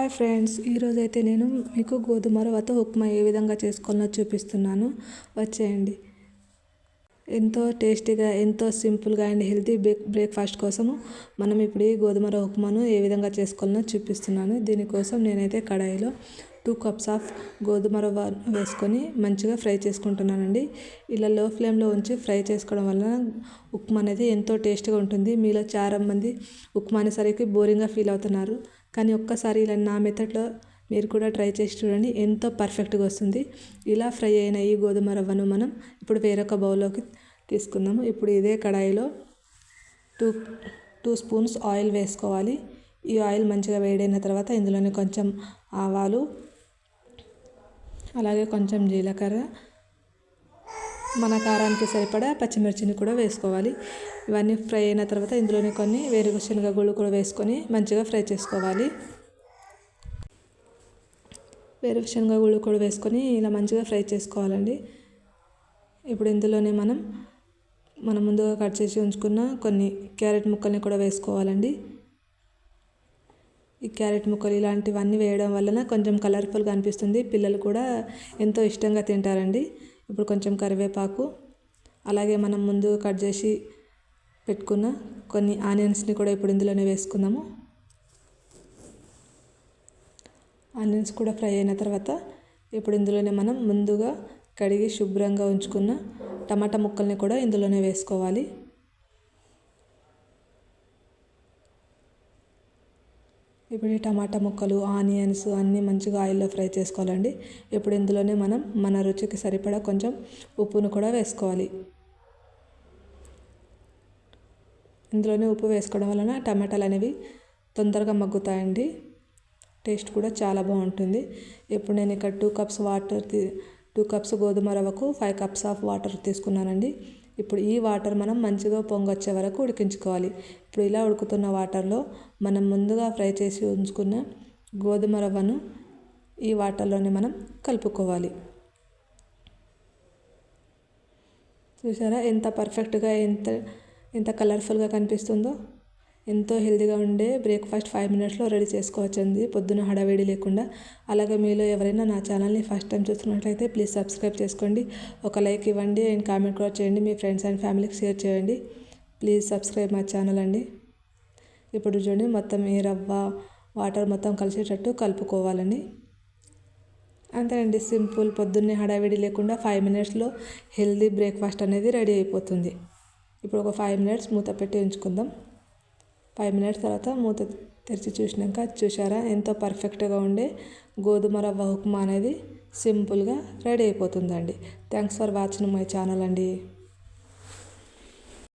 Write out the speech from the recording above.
Hi friends, ఈరోజైతే నేను మీకు గోధుమ రవ్వతో ఉప్మా ఏ విధంగా చేసుకోవాలో చూపిస్తున్నాను. వచ్చేయండి. ఎంతో టేస్టీగా, ఎంతో సింపుల్గా అండ్ హెల్తీ బ్రేక్ఫాస్ట్ కోసము మనం ఇప్పుడు ఈ గోధుమ రవ్వ ఉప్మాను ఏ విధంగా చేసుకోవాలో చూపిస్తున్నాను. దీనికోసం నేనైతే కడాయిలో 2 cups ఆఫ్ గోధుమ రవ్వ వేసుకొని మంచిగా ఫ్రై చేసుకుంటున్నానండి. ఇలా లో ఫ్లేమ్లో ఉంచి ఫ్రై చేసుకోవడం వల్ల ఉప్మా అనేది ఎంతో టేస్ట్గా ఉంటుంది. మీలో చాలా మంది ఉప్మా అనేసరికి బోరింగ్గా ఫీల్ అవుతున్నారు, కానీ ఒక్కసారి ఇలా నా మెథడ్లో మీరు కూడా ట్రై చేసి చూడండి, ఎంతో పర్ఫెక్ట్గా వస్తుంది. ఇలా ఫ్రై అయిన ఈ గోధుమ రవ్వను మనం ఇప్పుడు వేరొక బౌల్లోకి తీసుకుందాము. ఇప్పుడు ఇదే కడాయిలో 2 స్పూన్స్ ఆయిల్ వేసుకోవాలి. ఈ ఆయిల్ మంచిగా వేడైన తర్వాత ఇందులోనే కొంచెం ఆవాలు, అలాగే కొంచెం జీలకర్ర, మన కారానికి సరిపడా పచ్చిమిర్చిని కూడా వేసుకోవాలి. ఇవన్నీ ఫ్రై అయిన తర్వాత ఇందులోనే కొన్ని వేరుశనగ గుళ్ళు కూడా వేసుకొని మంచిగా ఫ్రై చేసుకోవాలి. వేరుశనగ గుళ్ళు కూడా వేసుకొని ఇలా మంచిగా ఫ్రై చేసుకోవాలండి. ఇప్పుడు ఇందులోనే మనం ముందుగా కట్ చేసి ఉంచుకున్న కొన్ని క్యారెట్ ముక్కల్ని కూడా వేసుకోవాలండి. ఈ క్యారెట్ ముక్కలు ఇలాంటివన్నీ వేయడం వలన కొంచెం కలర్ఫుల్గా అనిపిస్తుంది. పిల్లలు కూడా ఎంతో ఇష్టంగా తింటారండి. ఇప్పుడు కొంచెం కరివేపాకు, అలాగే మనం ముందు కట్ చేసి పెట్టుకున్న కొన్ని ఆనియన్స్ని కూడా ఇప్పుడు ఇందులోనే వేసుకుందాము. ఆనియన్స్ కూడా ఫ్రై అయిన తర్వాత ఇప్పుడు ఇందులోనే మనం ముందుగా కడిగి శుభ్రంగా ఉంచుకున్న టమాటా ముక్కల్ని కూడా ఇందులోనే వేసుకోవాలి. ఇప్పుడు ఈ టమాటా ముక్కలు, ఆనియన్స్ అన్నీ మంచిగా ఆయిల్లో ఫ్రై చేసుకోవాలండి. ఇప్పుడు ఇందులోనే మనం మన రుచికి సరిపడా కొంచెం ఉప్పును కూడా వేసుకోవాలి. ఇందులోనే ఉప్పు వేసుకోవడం వలన టమాటాలు అనేవి తొందరగా మగ్గుతాయండి. టేస్ట్ కూడా చాలా బాగుంటుంది. ఇప్పుడు నేను ఇక్కడ 2 cups గోధుమ రవ్వకు 5 cups ఆఫ్ వాటర్ తీసుకున్నానండి. ఇప్పుడు ఈ వాటర్ మనం మంచిగా పొంగొచ్చే వరకు ఉడికించుకోవాలి. ఇప్పుడు ఇలా ఉడుకుతున్న వాటర్లో మనం ముందుగా ఫ్రై చేసి ఉంచుకున్న గోధుమ రవ్వను ఈ వాటర్లోనే మనం కలుపుకోవాలి. చూసారా ఎంత పర్ఫెక్ట్గా, ఎంత కలర్ఫుల్గా కనిపిస్తుందో. ఎంతో హెల్తీగా ఉండే బ్రేక్ఫాస్ట్ 5 minutesలో రెడీ చేసుకోవచ్చండి, పొద్దున హడావిడి లేకుండా. అలాగే మీలో ఎవరైనా నా ఛానల్ని ఫస్ట్ టైం చూస్తున్నట్లయితే ప్లీజ్ సబ్స్క్రైబ్ చేసుకోండి, ఒక లైక్ ఇవ్వండి అండ్ కామెంట్ కూడా చేయండి. మీ ఫ్రెండ్స్ అండ్ ఫ్యామిలీకి షేర్ చేయండి. ప్లీజ్ సబ్స్క్రైబ్ మై ఛానల్ అండి. ఇప్పుడు చూడండి, మొత్తం ఈ రవ్వ వాటర్ మొత్తం కలిసేటట్టు కలుపుకోవాలండి. అంతేనండి, సింపుల్, పొద్దున్నే హడావిడి లేకుండా 5 minutesలో హెల్తీ బ్రేక్ఫాస్ట్ అనేది రెడీ అయిపోతుంది. ఇప్పుడు ఒక 5 minutes మూత పెట్టి ఉంచుకుందాం. 5 minutes తర్వాత మూత తెరిచి చూసినాక చూసారా ఎంతో పర్ఫెక్ట్గా ఉండే గోధుమ రవ్వ ఉప్మా అనేది సింపుల్గా రెడీ అయిపోతుందండి. Thanks for watching my channel అండి.